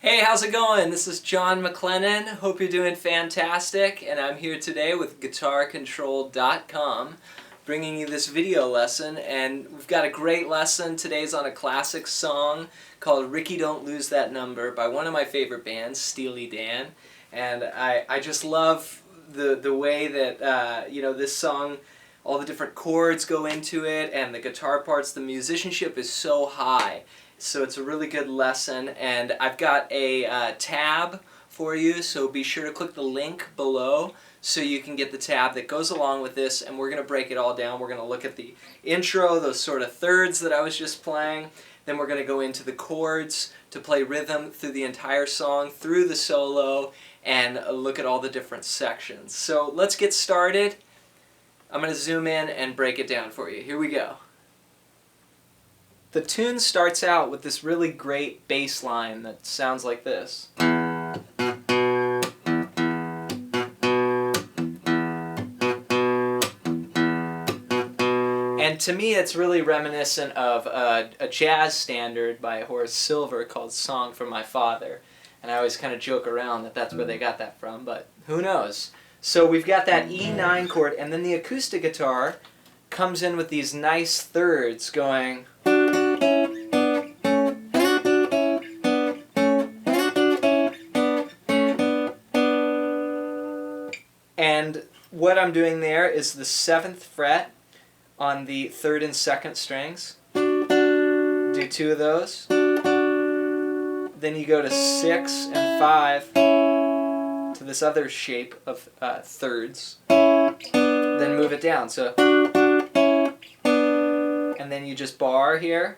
Hey, how's it going? This is John MacLennan. Hope you're doing fantastic, and I'm here today with GuitarControl.com bringing you this video lesson, and we've got a great lesson. Today's on a classic song called Rikki, Don't Lose That Number by one of my favorite bands, Steely Dan, and I just love the way that this song, all the different chords go into it, and the guitar parts. The musicianship is so high. So it's a really good lesson, and I've got a tab for you, so be sure to click the link below so you can get the tab that goes along with this, and we're going to break it all down. We're going to look at the intro, those sort of thirds that I was just playing, then we're going to go into the chords to play rhythm through the entire song, through the solo, and look at all the different sections. So let's get started. I'm going to zoom in and break it down for you. Here we go. The tune starts out with this really great bass line that sounds like this. And to me it's really reminiscent of a jazz standard by Horace Silver called Song for My Father. And I always kind of joke around that that's where they got that from, but who knows. So we've got that E9 chord, and then the acoustic guitar comes in with these nice thirds going... And what I'm doing there is the 7th fret on the 3rd and 2nd strings. Do 2 of those. Then you go to 6 and 5 to this other shape of thirds. Then move it down. So, and then you just bar here.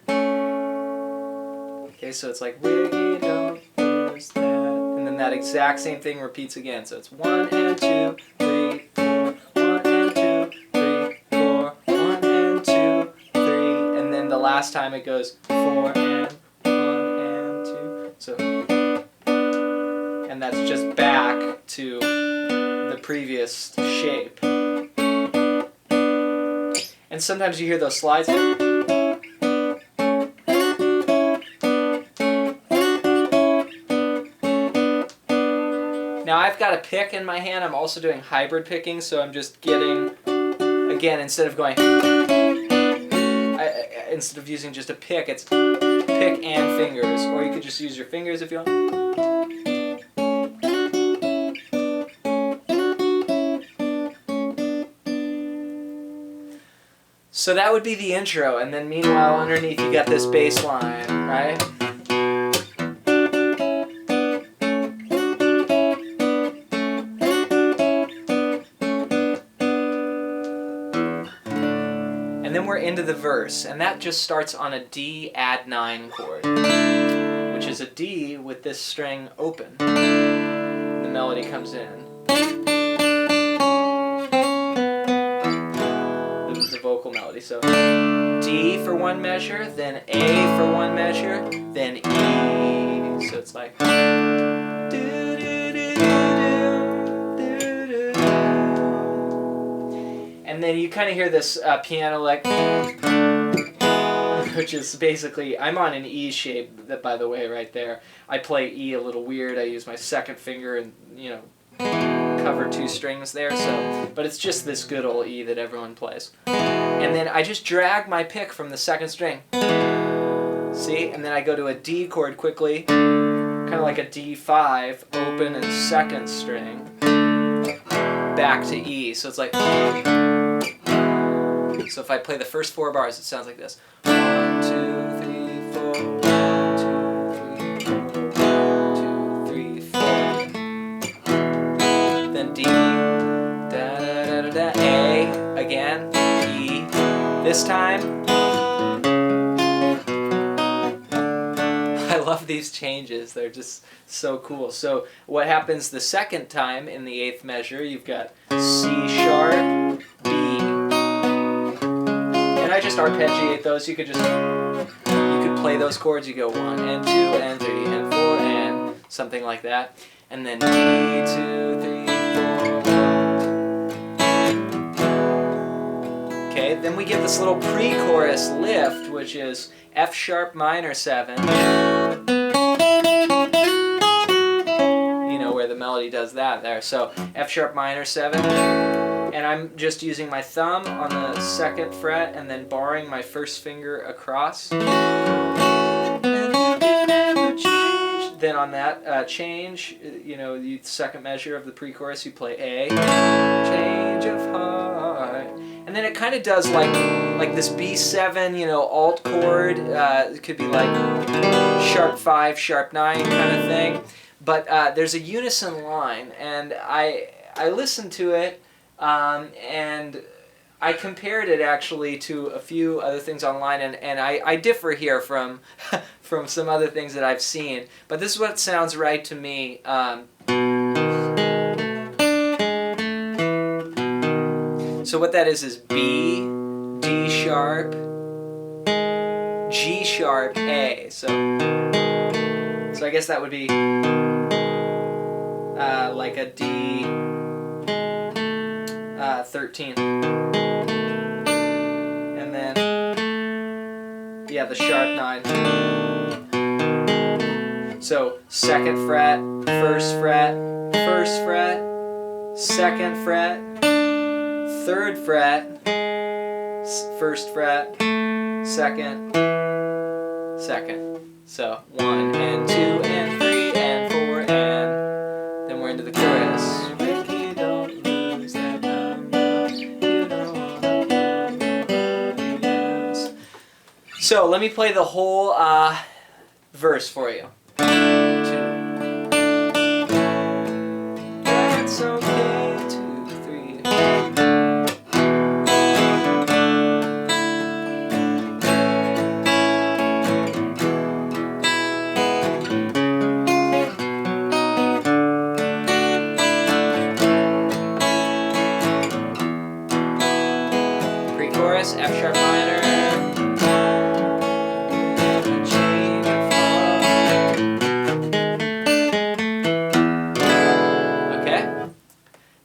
Okay, so it's like Rikki, don't lose that. And then that exact same thing repeats again. So it's 1 and 2, 3, 4, 1 and 2, 3, 4, 1 and 2, 3, and then the last time it goes 4 and 1 and 2. So, and that's just back to the previous shape. And sometimes you hear those slides. Now I've got a pick in my hand. I'm also doing hybrid picking, so I'm just getting, again, instead of going, instead of using just a pick, it's pick and fingers, or you could just use your fingers if you want. So that would be the intro, and then meanwhile underneath you got this bass line, right? And then we're into the verse, and that just starts on a D add 9 chord, which is a D with this string open. The melody comes in. The vocal melody. So D for one measure, then A for one measure, then E. So it's like... And then you kind of hear this piano like, which is basically, I'm on an E shape, that, by the way, right there. I play E a little weird. I use my 2nd finger and, cover 2 strings there. So, but it's just this good old E that everyone plays. And then I just drag my pick from the 2nd string. See? And then I go to a D chord quickly, kind of like a D5, open and 2nd string, back to E. So it's like... So if I play the first 4 bars, it sounds like this. 1, 2, 3, 4. 1, 2, 3, 4. 1, 2, 3, 4. Then D. Da da da da da. A again. E. This time. I love these changes. They're just so cool. So what happens the 2nd time in the 8th measure? You've got C sharp, B. And I just arpeggiate those. You could play those chords. You go 1 and 2 and 3 and 4 and something like that. And then D, 2, 3, 4. Okay, then we get this little pre-chorus lift, which is F sharp minor 7. does that there. So F sharp minor 7, and I'm just using my thumb on the 2nd fret and then barring my first finger across. Then on that change, you know, the 2nd measure of the pre-chorus, you play A, change of heart, and then it kind of does like this B7, you know, alt chord. It could be like sharp 5, sharp 9 kind of thing. But there's a unison line, and I listened to it, and I compared it actually to a few other things online, and I differ here from from some other things that I've seen. But this is what sounds right to me. So what that is B, D sharp, G sharp, A. So I guess that would be like a D 13. And then, yeah, the sharp 9. So 2nd fret, 1st fret, 1st fret, 2nd fret, 3rd fret, 1st fret, 2nd, 2nd. So 1 and 2 and 3 and 4 and then we're into the chorus. Rikki, don't lose that number. You know nobody else. So let me play the whole verse for you. 2. That's okay. 2, 3. Pre-chorus, F sharp minor.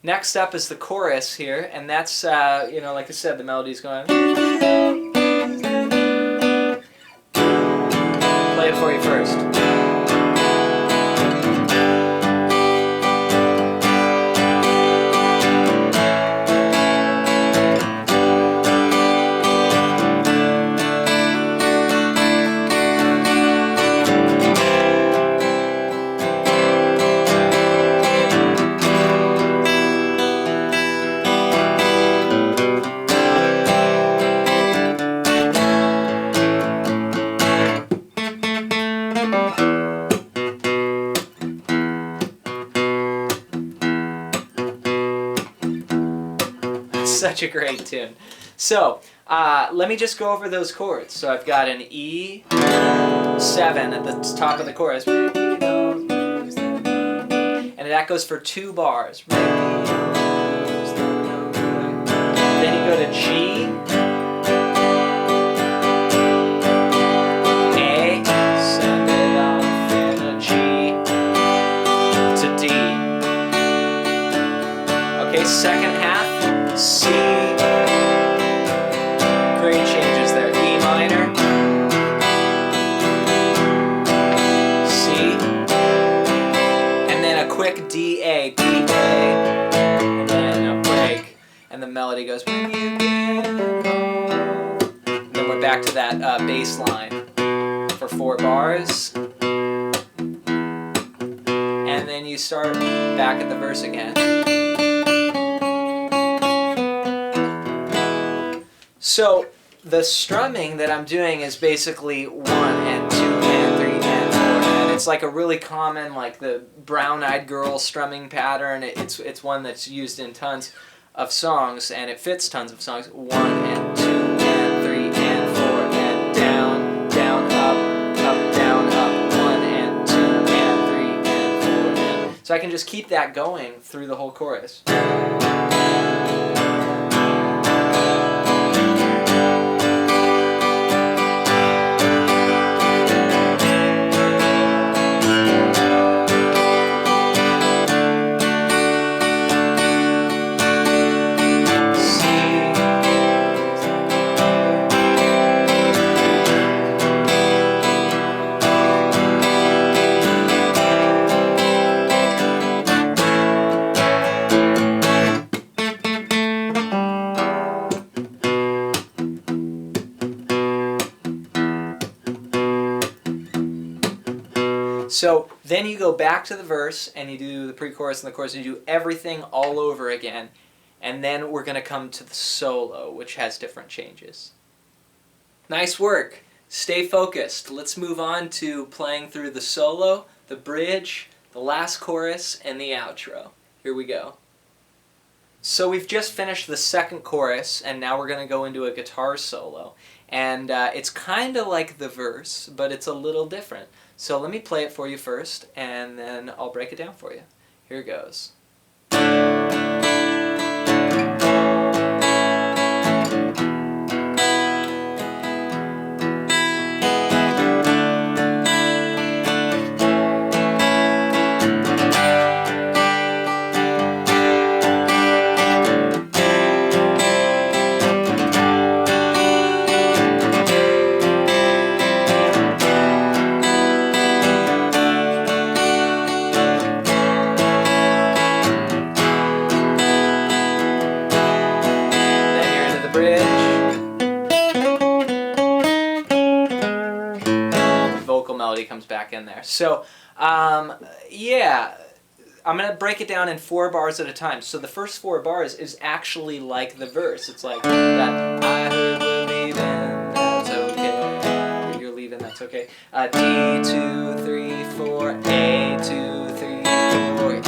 Next up is the chorus here, and that's, you know, like I said, the melody's going. Play it for you first. Such a great tune. So let me just go over those chords. So I've got an E7 at the top of the chorus, and that goes for 2 bars. Then you go to G, A, send it off in a G, to D. Okay, 2nd half. C, great changes there, E minor, C, and then a quick D, A, and then a break, and the melody goes, when you get home. And then we're back to that bass line for 4 bars, and then you start back at the verse again. So the strumming that I'm doing is basically 1 and 2 and 3 and 4, and it's like a really common, like the brown-eyed girl strumming pattern. It's one that's used in tons of songs, and it fits tons of songs. 1 and 2 and 3 and 4 and down, down, up, up, down, up. 1 and 2 and 3 and 4 and so I can just keep that going through the whole chorus. So then you go back to the verse and you do the pre-chorus and the chorus and you do everything all over again. And then we're going to come to the solo, which has different changes. Nice work. Stay focused. Let's move on to playing through the solo, the bridge, the last chorus, and the outro. Here we go. So we've just finished the second chorus, and now we're going to go into a guitar solo. And it's kind of like the verse, but it's a little different. So let me play it for you first, and then I'll break it down for you. Here it goes. Melody comes back in there. So, yeah, I'm going to break it down in 4 bars at a time. So the first 4 bars is actually like the verse. It's like that, I heard we're leaving, that's okay. You're leaving, that's okay. D, 2, 3, 4, A, 2, 3, 4, E,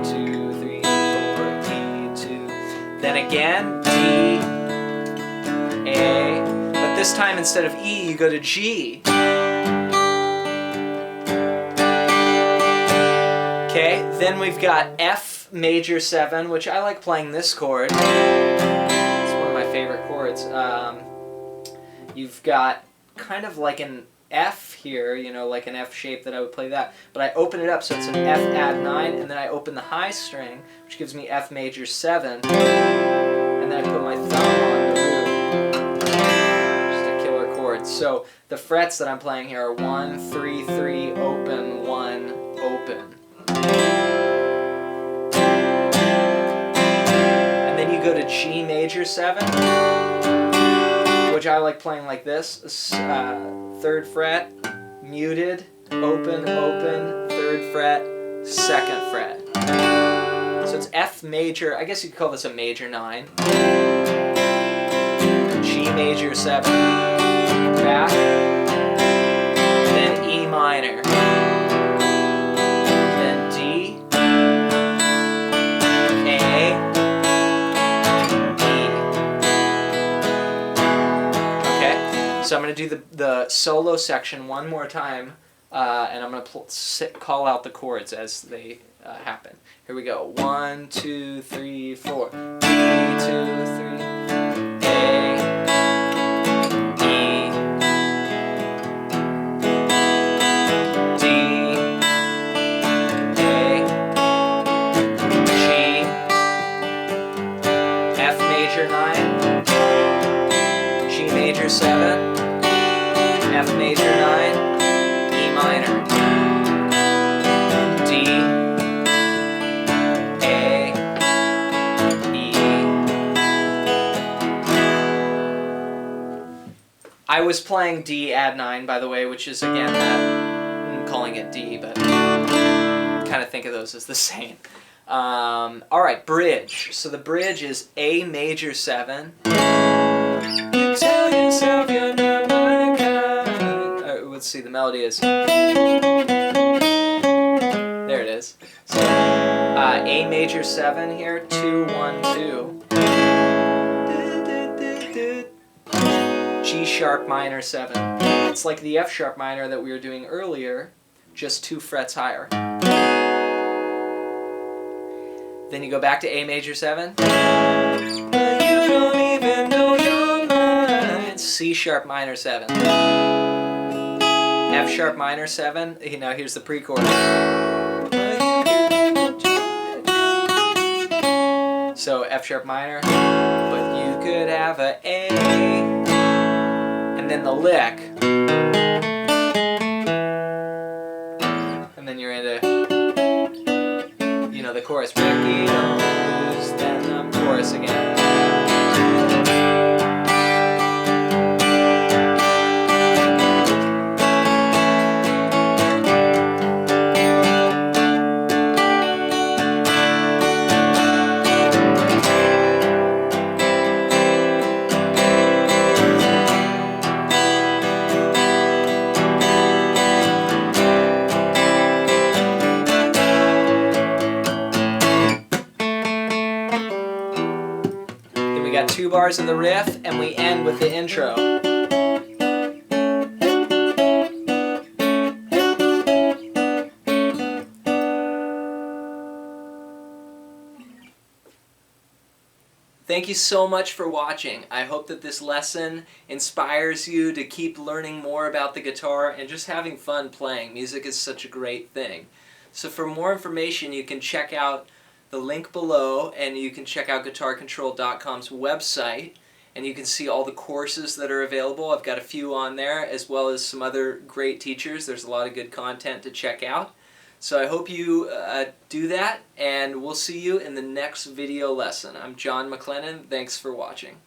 2, 3, 4, E, 2. Then again, D, A, but this time instead of E, you go to G. Okay, then we've got F major 7, which I like playing this chord. It's one of my favorite chords. You've got kind of like an F here, you know, like an F shape that I would play that. But I open it up so it's an F add 9, and then I open the high string, which gives me F major 7. And then I put my thumb on the root. Just a killer chord. So the frets that I'm playing here are 1, 3, 3, open, 1, open. And then you go to G major 7, which I like playing like this. 3rd fret, muted, open, open, 3rd fret, 2nd fret. So it's F major, I guess you could call this a major 9. G major 7, back, then E minor. So I'm going to do the solo section one more time, and I'm going to call out the chords as they happen. Here we go. 1, 2, 3, 4. D, 2, 3, A, E, D, A, G, F major 9, G major 7, F major 9, E minor, D, A, E. I was playing D add 9, by the way, which is again I'm calling it D, but kind of think of those as the same. Alright, bridge. So the bridge is A major 7. Tell yourself you're not my kind. Let's see, the melody is. There it is. So, A major 7 here, 2, 1, 2. G sharp minor 7. It's like the F sharp minor that we were doing earlier, just 2 frets higher. Then you go back to A major 7. You don't even know your mind. C sharp minor 7. F sharp minor 7. Now here's the pre-chorus. So F sharp minor, but you could have a A, and then the lick, and then you're into, you know, the chorus. Rikki, don't lose, then the chorus again. 2 bars of the riff, and we end with the intro. Thank you so much for watching. I hope that this lesson inspires you to keep learning more about the guitar and just having fun playing. Music is such a great thing. So for more information, you can check out the link below, and you can check out GuitarControl.com's website, and you can see all the courses that are available. I've got a few on there, as well as some other great teachers. There's a lot of good content to check out. So I hope you do that, and we'll see you in the next video lesson. I'm John MacLennan. Thanks for watching.